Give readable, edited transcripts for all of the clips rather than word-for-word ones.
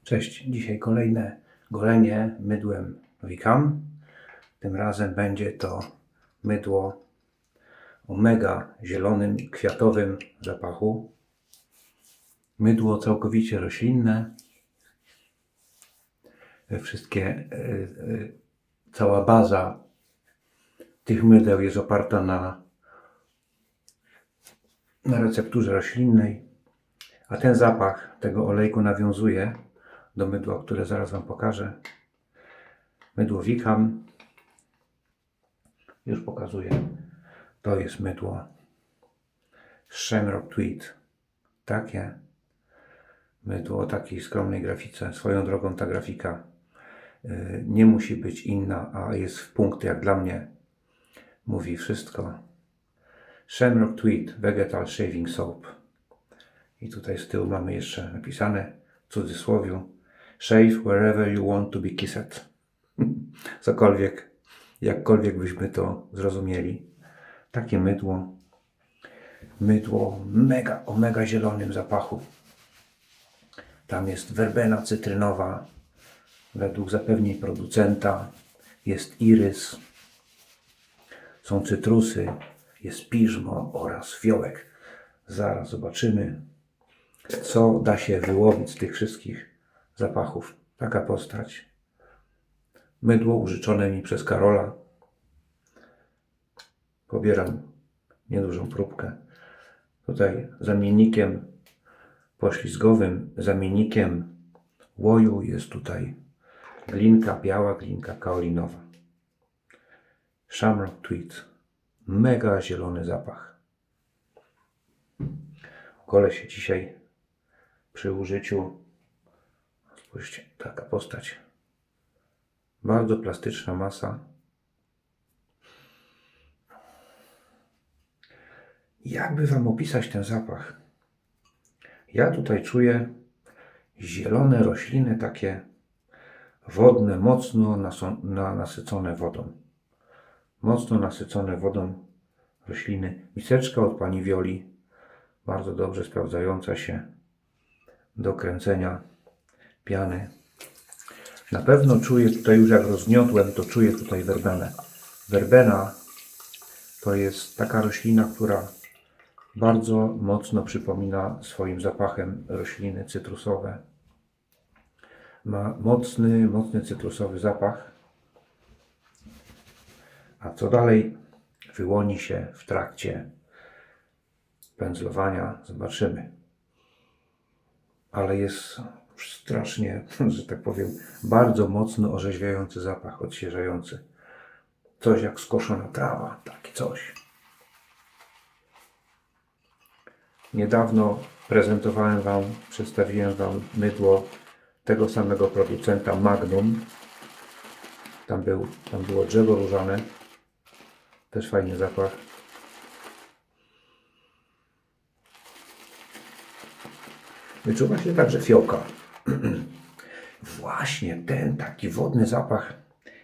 Cześć, dzisiaj kolejne golenie mydłem Wicam. Tym razem będzie to mydło o mega zielonym, kwiatowym zapachu. Mydło całkowicie roślinne. Cała baza tych mydeł jest oparta na recepturze roślinnej, a ten zapach tego olejku nawiązuje do mydła, które zaraz Wam pokażę. Mydło Wicam, już pokazuję, to jest mydło Shamrock Tweed. Takie mydło o takiej skromnej grafice. Swoją drogą ta grafika nie musi być inna, a jest w punkty, jak dla mnie mówi wszystko. Shamrock Tweed Vegetal Shaving Soap. I tutaj z tyłu mamy jeszcze napisane w cudzysłowiu: shave wherever you want to be kissed. Cokolwiek, jakkolwiek byśmy to zrozumieli. Takie mydło o mega zielonym zapachu. Tam jest werbena cytrynowa, według zapewnień producenta, jest irys, są cytrusy, jest piżmo oraz fiołek. Zaraz zobaczymy, co da się wyłowić z tych wszystkich zapachów. Taka postać. Mydło użyczone mi przez Karola. Pobieram niedużą próbkę. Tutaj zamiennikiem poślizgowym, zamiennikiem łoju jest tutaj glinka biała, glinka kaolinowa. Shamrock Tweed. Mega zielony zapach. Golę się dzisiaj przy użyciu. Spójrzcie, taka postać. Bardzo plastyczna masa. Jakby Wam opisać ten zapach? Ja tutaj czuję zielone rośliny, takie wodne, mocno nasycone wodą. Mocno nasycone wodą rośliny. Miseczka od pani Wioli, bardzo dobrze sprawdzająca się do kręcenia piany. Na pewno czuję tutaj, już jak rozgniotłem, to czuję tutaj werbenę. Werbena to jest taka roślina, która bardzo mocno przypomina swoim zapachem rośliny cytrusowe. Ma mocny cytrusowy zapach. A co dalej wyłoni się w trakcie pędzlowania, zobaczymy. Ale jest strasznie, że tak powiem, bardzo mocno orzeźwiający zapach, odświeżający. Coś jak skoszona trawa, takie coś. Niedawno przedstawiłem Wam mydło tego samego producenta Magnum. Tam było drzewo różane. Też fajny zapach. Wyczuwa się także fiołka. Właśnie ten taki wodny zapach.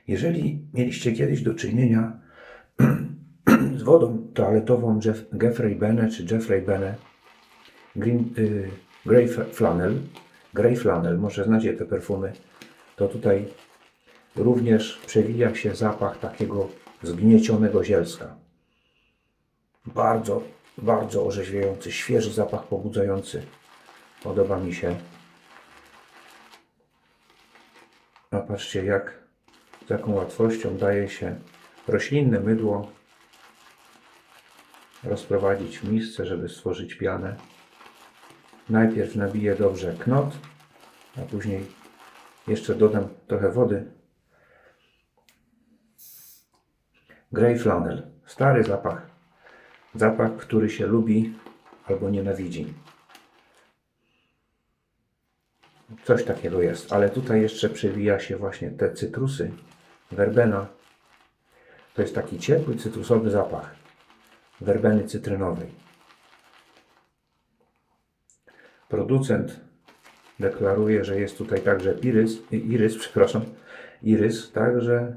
Jeżeli mieliście kiedyś do czynienia z wodą toaletową Geoffrey Bene czy Jeffrey Bene, Grey Flannel, może znacie te perfumy, to tutaj również przewija się zapach takiego zgniecionego zielska. Bardzo, bardzo orzeźwiający, świeży zapach pobudzający. Podoba mi się. A patrzcie, z jaką łatwością daje się roślinne mydło rozprowadzić w misce, żeby stworzyć pianę. Najpierw nabiję dobrze knot, a później jeszcze dodam trochę wody. Grey Flannel. Stary zapach. Zapach, który się lubi albo nienawidzi. Coś takiego jest, ale tutaj jeszcze przewija się właśnie te cytrusy. Werbena. To jest taki ciepły, cytrusowy zapach werbeny cytrynowej. Producent deklaruje, że jest tutaj także irys, także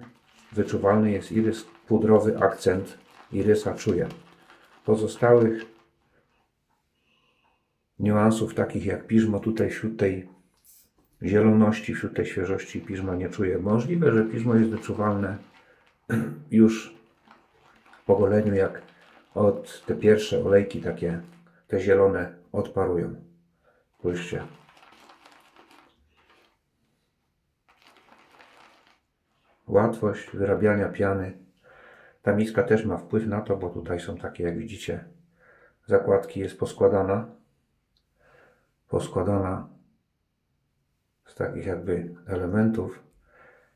wyczuwalny jest irys, pudrowy akcent irysa czuję. Pozostałych niuansów takich jak piżmo tutaj wśród tej zieloności wśród tej świeżości piżma nie czuję. Możliwe, że piżmo jest wyczuwalne już po goleniu, jak od te pierwsze olejki takie, te zielone odparują. Spójrzcie. Łatwość wyrabiania piany. Ta miska też ma wpływ na to, bo tutaj są takie, jak widzicie, zakładki, jest poskładana z takich jakby elementów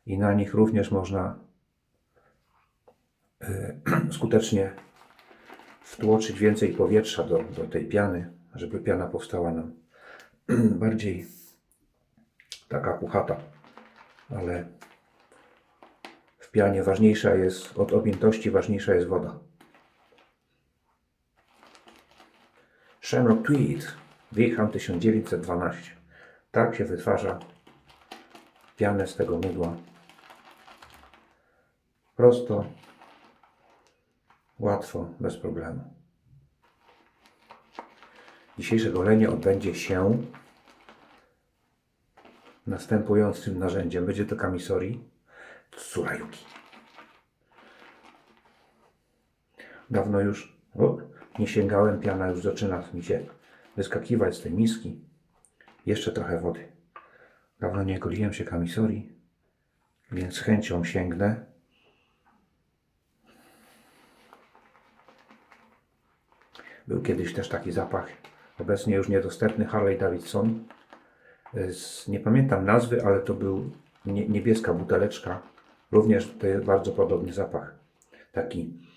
i na nich również można skutecznie wtłoczyć więcej powietrza do tej piany, żeby piana powstała nam bardziej taka puchata, ale w pianie ważniejsza jest, od objętości ważniejsza jest woda. Shamrock Tweed, Wickham 1912. Tak się wytwarza pianę z tego mydła. Prosto, łatwo, bez problemu. Dzisiejsze golenie odbędzie się następującym narzędziem. Będzie to Kamisori Tsurayuki. Dawno już nie sięgałem, piana już zaczyna mi się wyskakiwać z tej miski. Jeszcze trochę wody. Dawno nie goliłem się Kamisori, więc z chęcią sięgnę. Był kiedyś też taki zapach, obecnie już niedostępny, Harley Davidson. Nie pamiętam nazwy, ale to był niebieska buteleczka. Również to jest bardzo podobny zapach. Taki,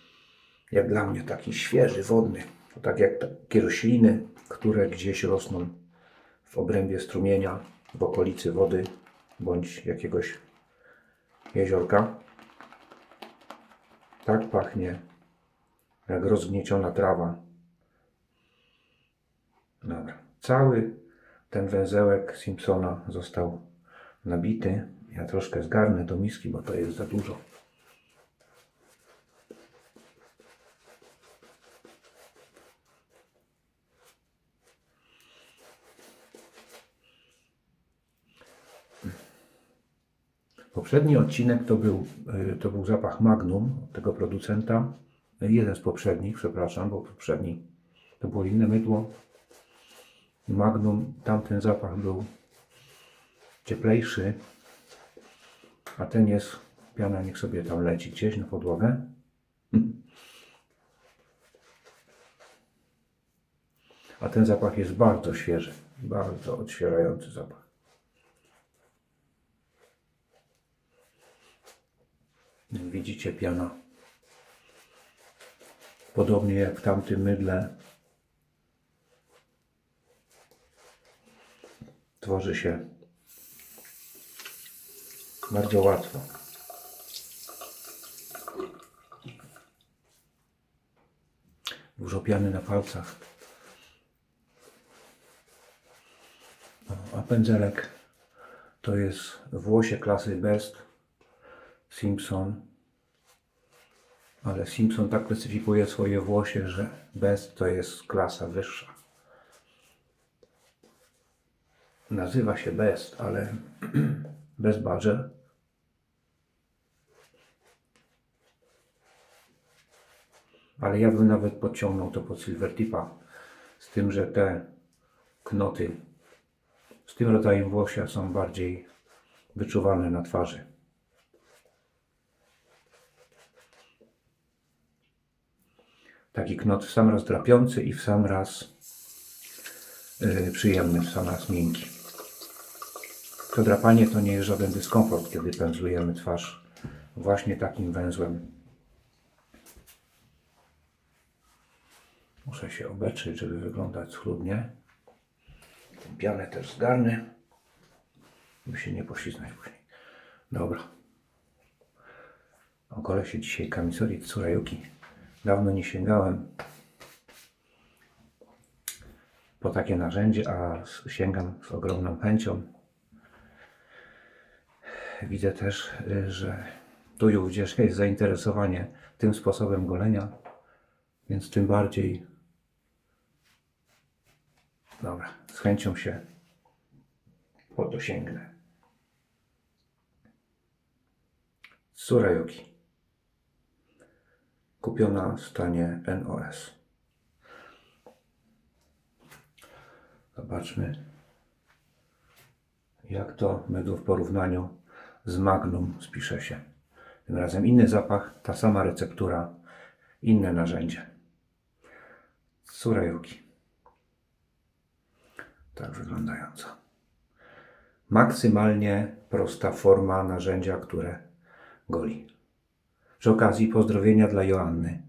jak dla mnie, taki świeży, wodny. Tak jak takie rośliny, które gdzieś rosną w obrębie strumienia, w okolicy wody, bądź jakiegoś jeziorka. Tak pachnie, jak rozgnieciona trawa. Dobra. Cały ten węzełek Simpsona został nabity. Ja troszkę zgarnę do miski, bo to jest za dużo. Poprzedni odcinek to był zapach Magnum tego producenta. Jeden z poprzednich, przepraszam, bo poprzedni to było inne mydło. Magnum, tamten zapach był cieplejszy, a ten jest, piana niech sobie tam leci gdzieś na podłogę. A ten zapach jest bardzo świeży, bardzo odświeżający zapach. Jak widzicie, piana, podobnie jak w tamtym mydle, tworzy się bardzo łatwo. Dużo piany na palcach. A pędzelek to jest włosie klasy Best Simpson. Ale Simpson tak klasyfikuje swoje włosie, że Best to jest klasa wyższa. Nazywa się Best, ale bez Badger. Ale ja bym nawet podciągnął to pod Silver Tipa, z tym, że te knoty z tym rodzajem włosia są bardziej wyczuwalne na twarzy. Taki knot w sam raz drapiący i w sam raz przyjemny, w sam raz miękki. To drapanie to nie jest żaden dyskomfort, kiedy pędzlujemy twarz właśnie takim węzłem. Muszę się obetrzeć, żeby wyglądać schludnie. Tę pianę też zgarnę, by się nie poślizgnąć później. Dobra. Ogolę się dzisiaj Kamisori Tsurayuki. Dawno nie sięgałem po takie narzędzie, a sięgam z ogromną chęcią. Widzę też, że tu i ówdzie jest zainteresowanie tym sposobem golenia, więc tym bardziej z chęcią się po to sięgnę. Tsurayuki. Kupiona w stanie NOS. Zobaczmy, jak to mydło w porównaniu z Magnum spisze się. Tym razem inny zapach, ta sama receptura, inne narzędzie. Tsurayuki. Tak wyglądająca. Maksymalnie prosta forma narzędzia, które goli. Przy okazji pozdrowienia dla Joanny.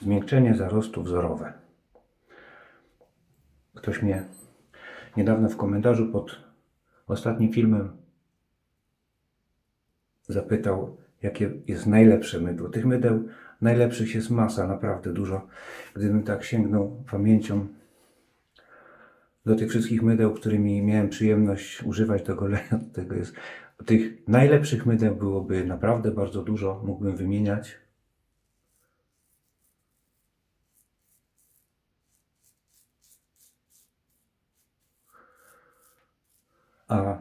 Zmiękczenie zarostu wzorowe. Ktoś mnie niedawno w komentarzu pod ostatnim filmem zapytał, jakie jest najlepsze mydło. Tych mydeł najlepszych jest masa, naprawdę dużo. Gdybym tak sięgnął pamięcią do tych wszystkich mydeł, którymi miałem przyjemność używać do golenia, tych najlepszych mydeł byłoby naprawdę bardzo dużo, mógłbym wymieniać. A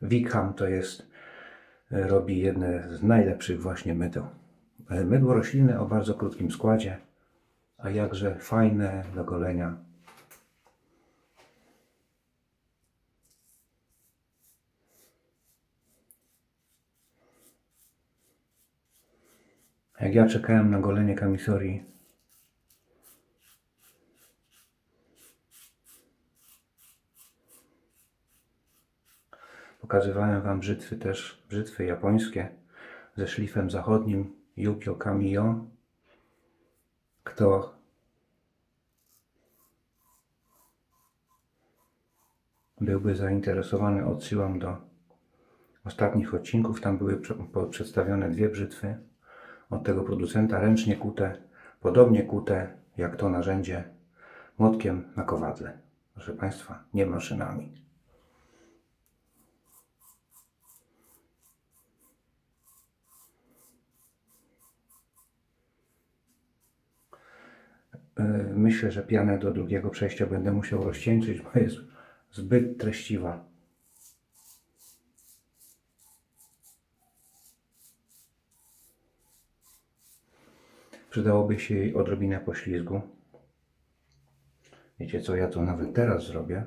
Wickham robi jedne z najlepszych właśnie mydeł. Mydło roślinne o bardzo krótkim składzie, a jakże fajne do golenia. Jak ja czekałem na golenie kamisorii, pokazywałem Wam brzytwy też, brzytwy japońskie ze szlifem zachodnim Yukio Kamiyo. Kto byłby zainteresowany, odsyłam do ostatnich odcinków. Tam były przedstawione dwie brzytwy od tego producenta, ręcznie kute, podobnie kute jak to narzędzie, młotkiem na kowadle. Proszę Państwa, nie maszynami. Myślę, że pianę do drugiego przejścia będę musiał rozcieńczyć, bo jest zbyt treściwa. Przydałoby się jej odrobinę poślizgu. Wiecie co, ja to nawet teraz zrobię.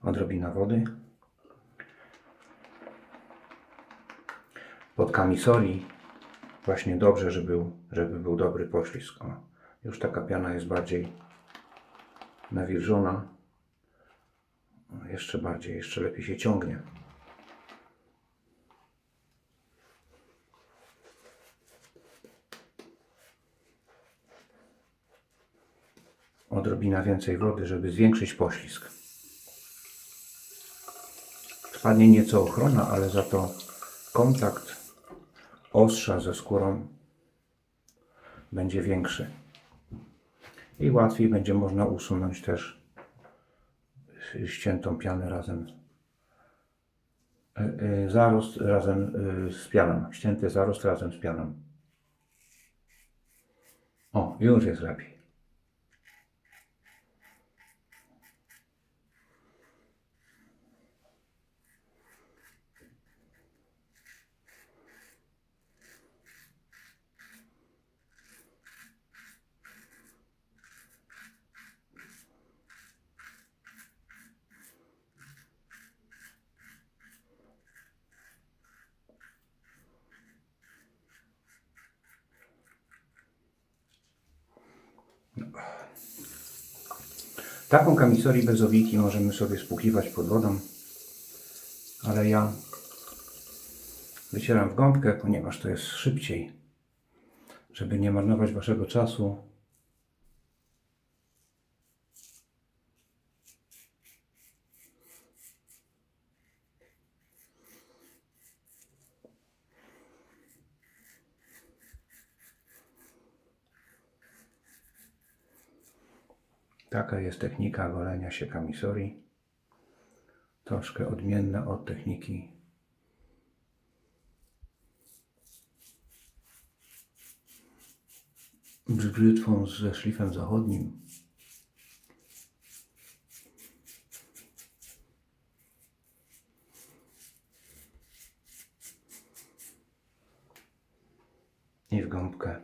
Odrobina wody. Pod kamisorii właśnie dobrze, żeby był dobry poślizg. O, już taka piana jest bardziej nawilżona. Jeszcze bardziej, jeszcze lepiej się ciągnie. Odrobina więcej wody, żeby zwiększyć poślizg. Spadnie nieco ochrona, ale za to kontakt ostrza ze skórą będzie większy. I łatwiej będzie można usunąć też ściętą pianę razem. Zarost razem z pianą. Ścięty zarost razem z pianą. O, już jest lepiej. Taką kamisorię bez owiki możemy sobie spłukiwać pod wodą, ale ja wycieram w gąbkę, ponieważ to jest szybciej, żeby nie marnować Waszego czasu. Taka jest technika golenia się kamisori. Troszkę odmienna od techniki brzytwą ze szlifem zachodnim. I w gąbkę.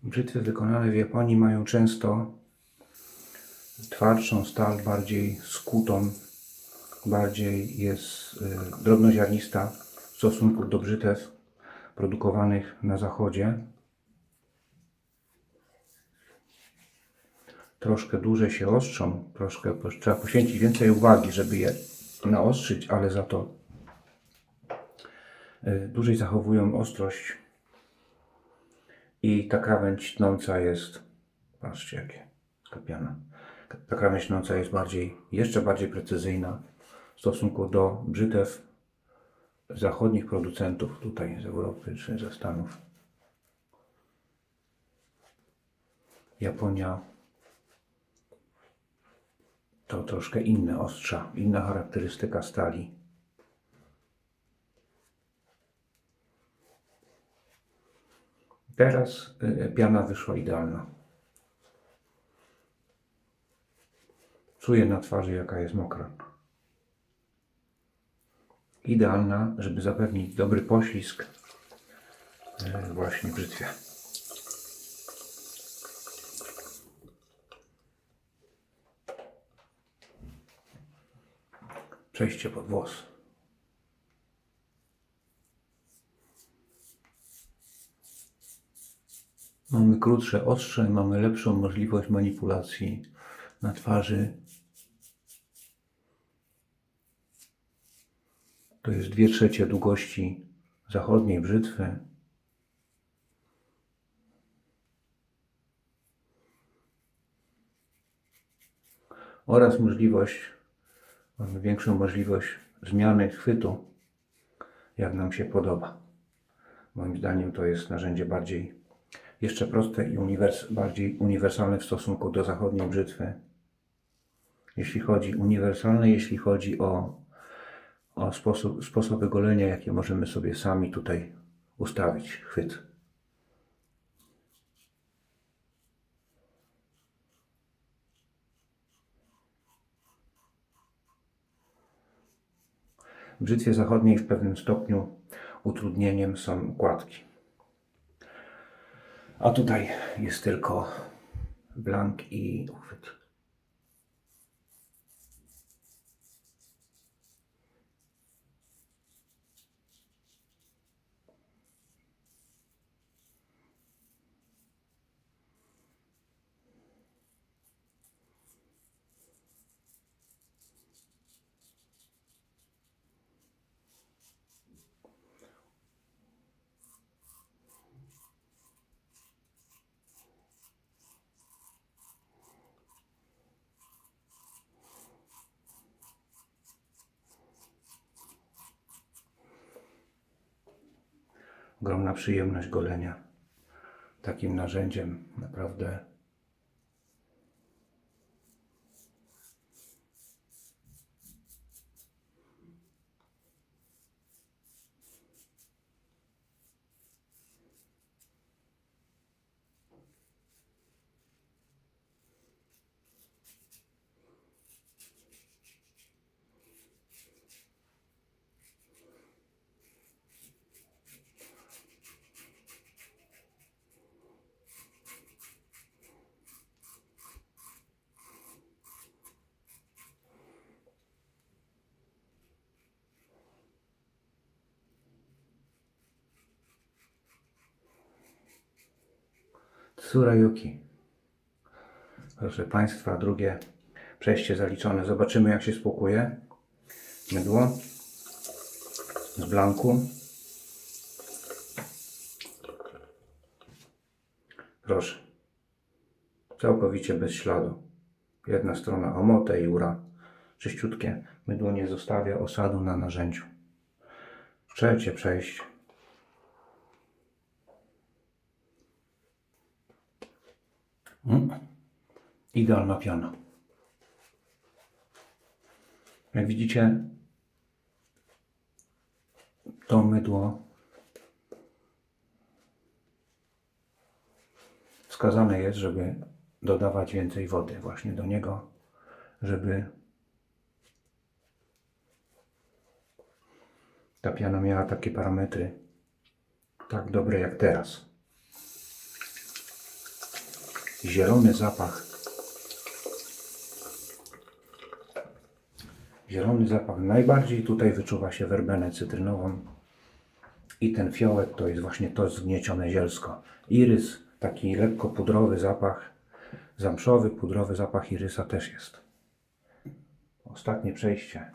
Brzytwy wykonane w Japonii mają często twardszą stal, bardziej skutą, bardziej jest drobnoziarnista w stosunku do brzytew produkowanych na zachodzie. Troszkę dłużej się ostrzą, troszkę trzeba poświęcić więcej uwagi, żeby je naostrzyć, ale za to dłużej zachowują ostrość i ta krawędź tnąca jest, patrzcie jakie kapiana, ta krawędź tnąca jest jeszcze bardziej precyzyjna w stosunku do brzytew zachodnich producentów tutaj z Europy czy ze Stanów. Japonia to troszkę inne ostrza, inna charakterystyka stali. Teraz piana wyszła idealna. Czuję na twarzy, jaka jest mokra. Idealna, żeby zapewnić dobry poślizg właśnie w brzytwie. Przejście pod włos. Mamy krótsze ostrze, mamy lepszą możliwość manipulacji na twarzy. To jest 2/3 długości zachodniej brzytwy. Oraz mamy większą możliwość zmiany chwytu, jak nam się podoba. Moim zdaniem to jest narzędzie jeszcze proste i bardziej uniwersalne w stosunku do zachodniej brzytwy. Jeśli chodzi o sposoby golenia, jakie możemy sobie sami tutaj ustawić chwyt. W brzytwie zachodniej w pewnym stopniu utrudnieniem są kładki. A tutaj jest tylko blank i uchwyt. Ogromna przyjemność golenia takim narzędziem, naprawdę. Tsurayuki. Proszę Państwa, drugie przejście zaliczone. Zobaczymy, jak się spłukuje mydło z blanku. Proszę. Całkowicie bez śladu. Jedna strona omote i ura. Czyściutkie. Mydło nie zostawia osadu na narzędziu. Trzecie przejście. Idealna piana. Jak widzicie, to mydło wskazane jest, żeby dodawać więcej wody właśnie do niego, żeby ta piana miała takie parametry tak dobre jak teraz. Zielony zapach. Zielony zapach. Najbardziej tutaj wyczuwa się werbenę cytrynową i ten fiołek to jest właśnie to zgniecione zielsko. Irys, taki lekko pudrowy zapach, zamszowy, pudrowy zapach irysa też jest. Ostatnie przejście.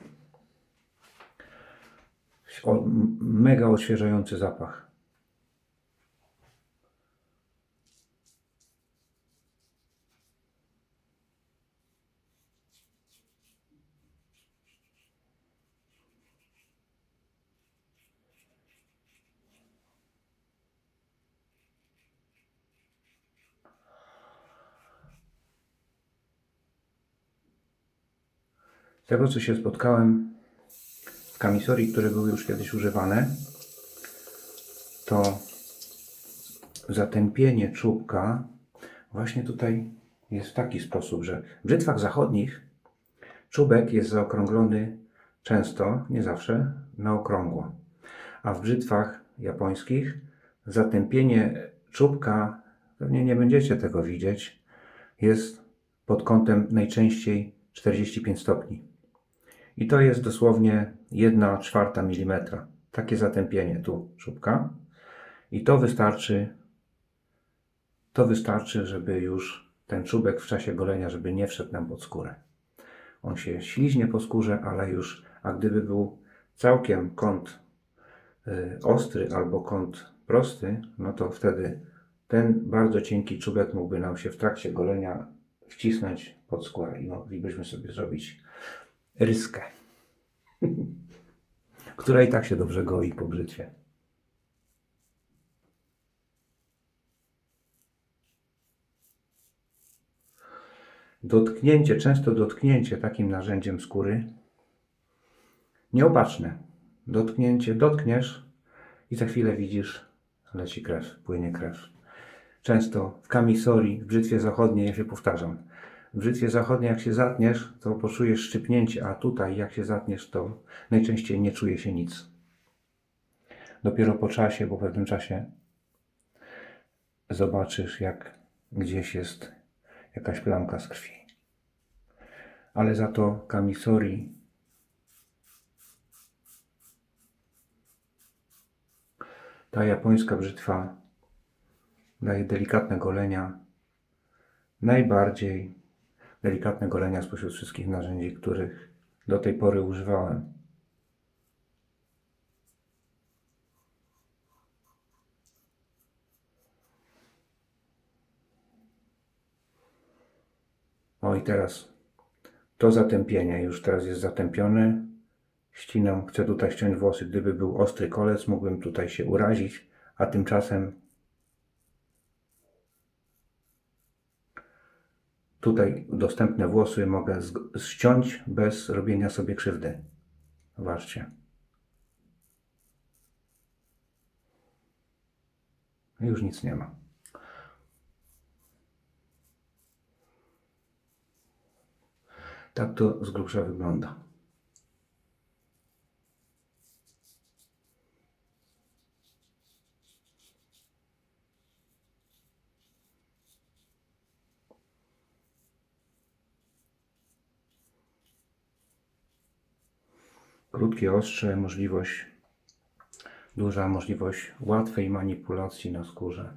Mega odświeżający zapach. Z tego co się spotkałem w kamisorii, które były już kiedyś używane, to zatępienie czubka właśnie tutaj jest w taki sposób, że w brzytwach zachodnich czubek jest zaokrąglony często, nie zawsze, na okrągło. A w brzytwach japońskich zatępienie czubka, pewnie nie będziecie tego widzieć, jest pod kątem najczęściej 45 stopni. I to jest dosłownie 1/4 mm. Takie zatępienie tu czubka. I to wystarczy, żeby już ten czubek w czasie golenia, żeby nie wszedł nam pod skórę. On się śliźnie po skórze, ale już, a gdyby był całkiem kąt ostry albo kąt prosty, no to wtedy ten bardzo cienki czubek mógłby nam się w trakcie golenia wcisnąć pod skórę i moglibyśmy sobie zrobić ryskę, która i tak się dobrze goi po brzytwie. Często dotknięcie takim narzędziem skóry, nieopatrzne. Dotkniesz i za chwilę widzisz, leci krew, płynie krew. Często w kamisorii, w brzytwie zachodniej, ja się powtarzam, w brzytwie zachodniej jak się zatniesz, to poczujesz szczypnięcie, a tutaj jak się zatniesz, to najczęściej nie czuje się nic. Dopiero po czasie, po pewnym czasie zobaczysz, jak gdzieś jest jakaś plamka z krwi. Ale za to kamisori ta japońska brzytwa daje delikatne golenia, najbardziej delikatne golenia spośród wszystkich narzędzi, których do tej pory używałem. O i teraz to zatępienie już teraz jest zatępione. Ścinam, chcę tutaj ściąć włosy. Gdyby był ostry kolec, mógłbym tutaj się urazić, a tymczasem tutaj dostępne włosy mogę ściąć bez robienia sobie krzywdy. Zobaczcie. Już nic nie ma. Tak to z grubsza wygląda. Krótkie ostrze, duża możliwość łatwej manipulacji na skórze.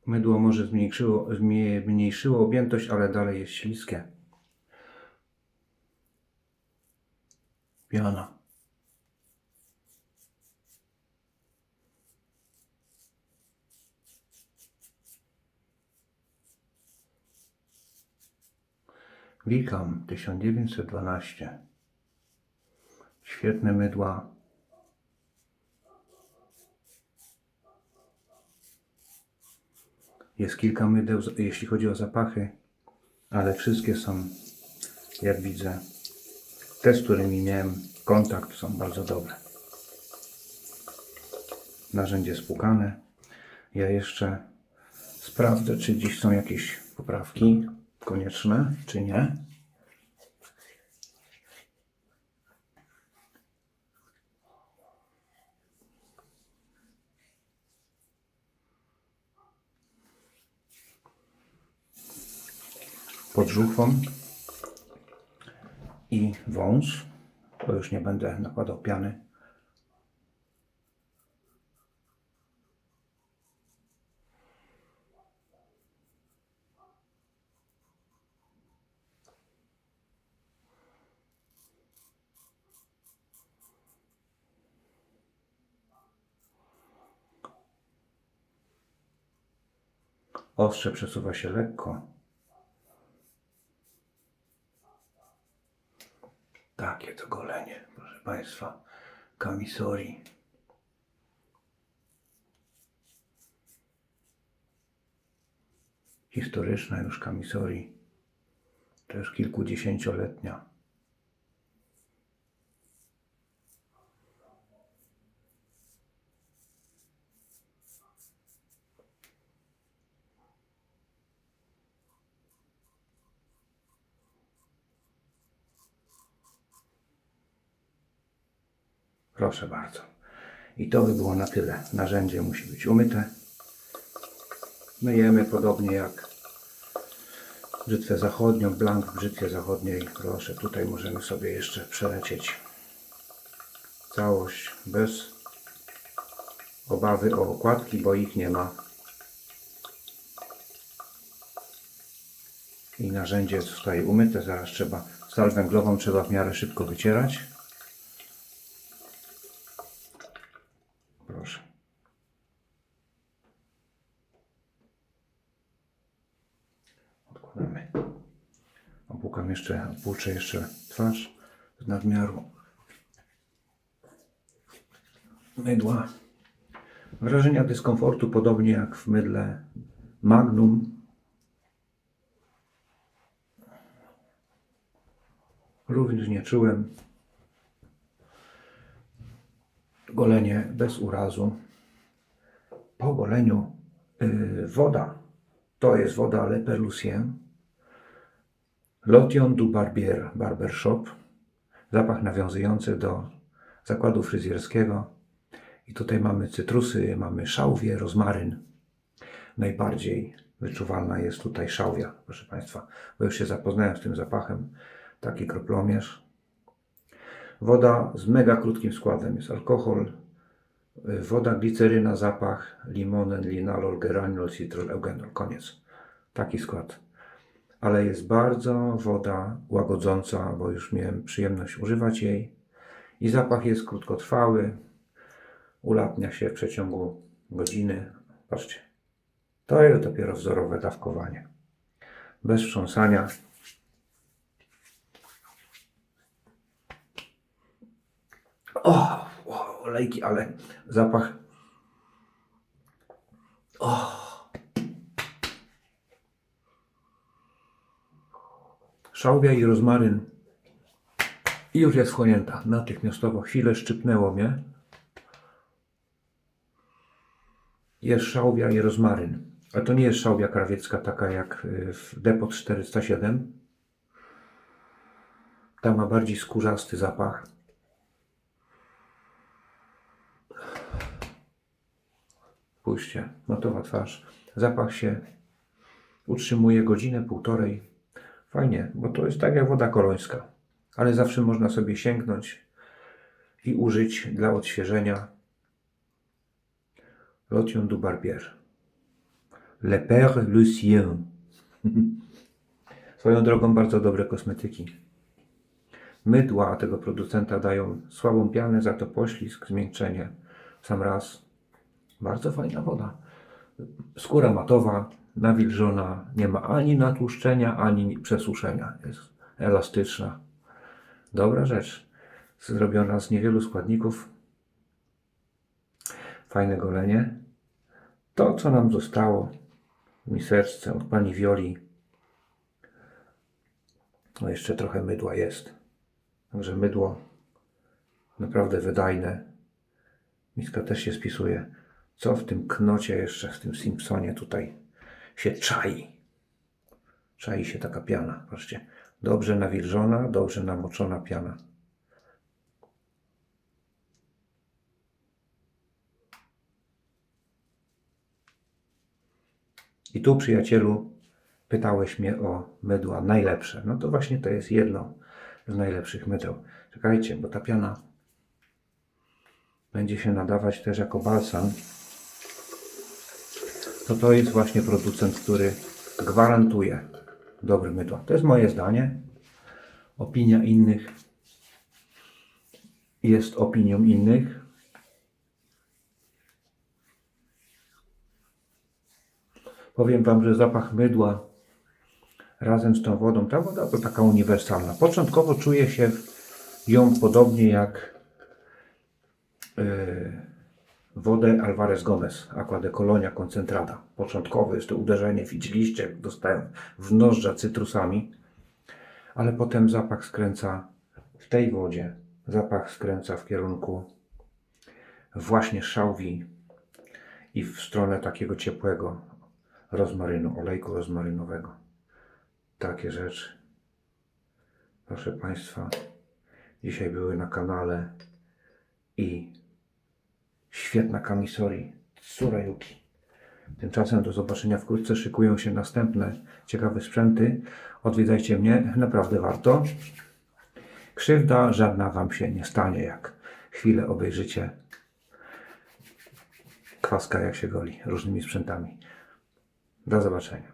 Mydło może zmniejszyło objętość, ale dalej jest śliskie. piana. Wickham 1912. Świetne mydła. Jest kilka mydeł, jeśli chodzi o zapachy, ale wszystkie są, jak widzę, te, z którymi miałem kontakt, są bardzo dobre. Narzędzie spłukane. Ja jeszcze sprawdzę, czy dziś są jakieś poprawki konieczne, czy nie. Pod żuchwą i wąs. To już nie będę nakładał piany. Ostrze przesuwa się lekko. Takie to golenie, proszę Państwa. Camisori. Historyczna już Camisori. Też kilkudziesięcioletnia. Proszę bardzo. I to by było na tyle. Narzędzie musi być umyte. Myjemy podobnie jak brzytwę zachodnią, blank w brzytwie zachodniej. Proszę, tutaj możemy sobie jeszcze przelecieć całość bez obawy o okładki, bo ich nie ma. I narzędzie jest tutaj umyte. Zaraz trzeba, stal węglową trzeba w miarę szybko wycierać. Proszę. Odkładamy. Opłuczę jeszcze twarz z nadmiaru mydła. Wrażenia dyskomfortu podobnie jak w mydle Magnum. Również nie czułem. Golenie bez urazu. Po goleniu woda. To jest woda Le Perlusien. Lotion du Barbier Barbershop. Zapach nawiązujący do zakładu fryzjerskiego. I tutaj mamy cytrusy, mamy szałwię, rozmaryn. Najbardziej wyczuwalna jest tutaj szałwia, proszę Państwa. Bo już się zapoznałem z tym zapachem. Taki kroplomierz. Woda z mega krótkim składem. Jest alkohol, woda, gliceryna, zapach, limonen, linalol, geranol, citrol, eugenol. Koniec. Taki skład. Ale jest bardzo woda łagodząca, bo już miałem przyjemność używać jej. I zapach jest krótkotrwały. Ulatnia się w przeciągu godziny. Patrzcie. To jest dopiero wzorowe dawkowanie. Bez wstrząsania. O, olejki, ale zapach. Szałwia i rozmaryn. I już jest wchłonięta. Natychmiastowo. Chwilę szczypnęło mnie. Jest szałwia i rozmaryn. A to nie jest szałwia krawiecka, taka jak w Depot 407. Ta ma bardziej skórzasty zapach. Spójrzcie, matowa twarz. Zapach się utrzymuje godzinę, półtorej. Fajnie, bo to jest tak jak woda kolońska. Ale zawsze można sobie sięgnąć i użyć dla odświeżenia Lotion du Barbier. Le Perlusien. Swoją drogą bardzo dobre kosmetyki. mydła tego producenta dają słabą pianę, za to poślizg, zmiękczenie w sam raz. Bardzo fajna woda. Skóra matowa, nawilżona, nie ma ani natłuszczenia, ani przesuszenia. Jest elastyczna. Dobra rzecz. Zrobiona z niewielu składników. Fajne golenie. To, co nam zostało w miseczce od pani Wioli. No jeszcze trochę mydła jest. Także mydło naprawdę wydajne. Miska też się spisuje. Co w tym knocie jeszcze, w tym Simpsonie tutaj się czai? Czai się taka piana. Patrzcie. Dobrze nawilżona, dobrze namoczona piana. I tu, przyjacielu, pytałeś mnie o mydła najlepsze. No to właśnie to jest jedno z najlepszych mydeł. Czekajcie, bo ta piana będzie się nadawać też jako balsam. To jest właśnie producent, który gwarantuje dobre mydła. To jest moje zdanie. Opinia innych jest opinią innych. Powiem Wam, że zapach mydła razem z tą wodą, ta woda to taka uniwersalna. Początkowo czuje się ją podobnie jak wodę Alvarez Gomez, Aqua de Colonia Concentrata. Początkowo jest to uderzenie, widzieliście, jak dostałem w nozdrza cytrusami, ale potem zapach skręca w tej wodzie, zapach skręca w kierunku właśnie szałwi i w stronę takiego ciepłego rozmarynu, olejku rozmarynowego. Takie rzeczy, proszę Państwa, dzisiaj były na kanale i świetna kamisori Tsurayuki. Tymczasem do zobaczenia wkrótce. Szykują się następne ciekawe sprzęty. Odwiedzajcie mnie, naprawdę warto. Krzywda żadna Wam się nie stanie, jak chwilę obejrzycie Kwaska, jak się goli różnymi sprzętami. Do zobaczenia.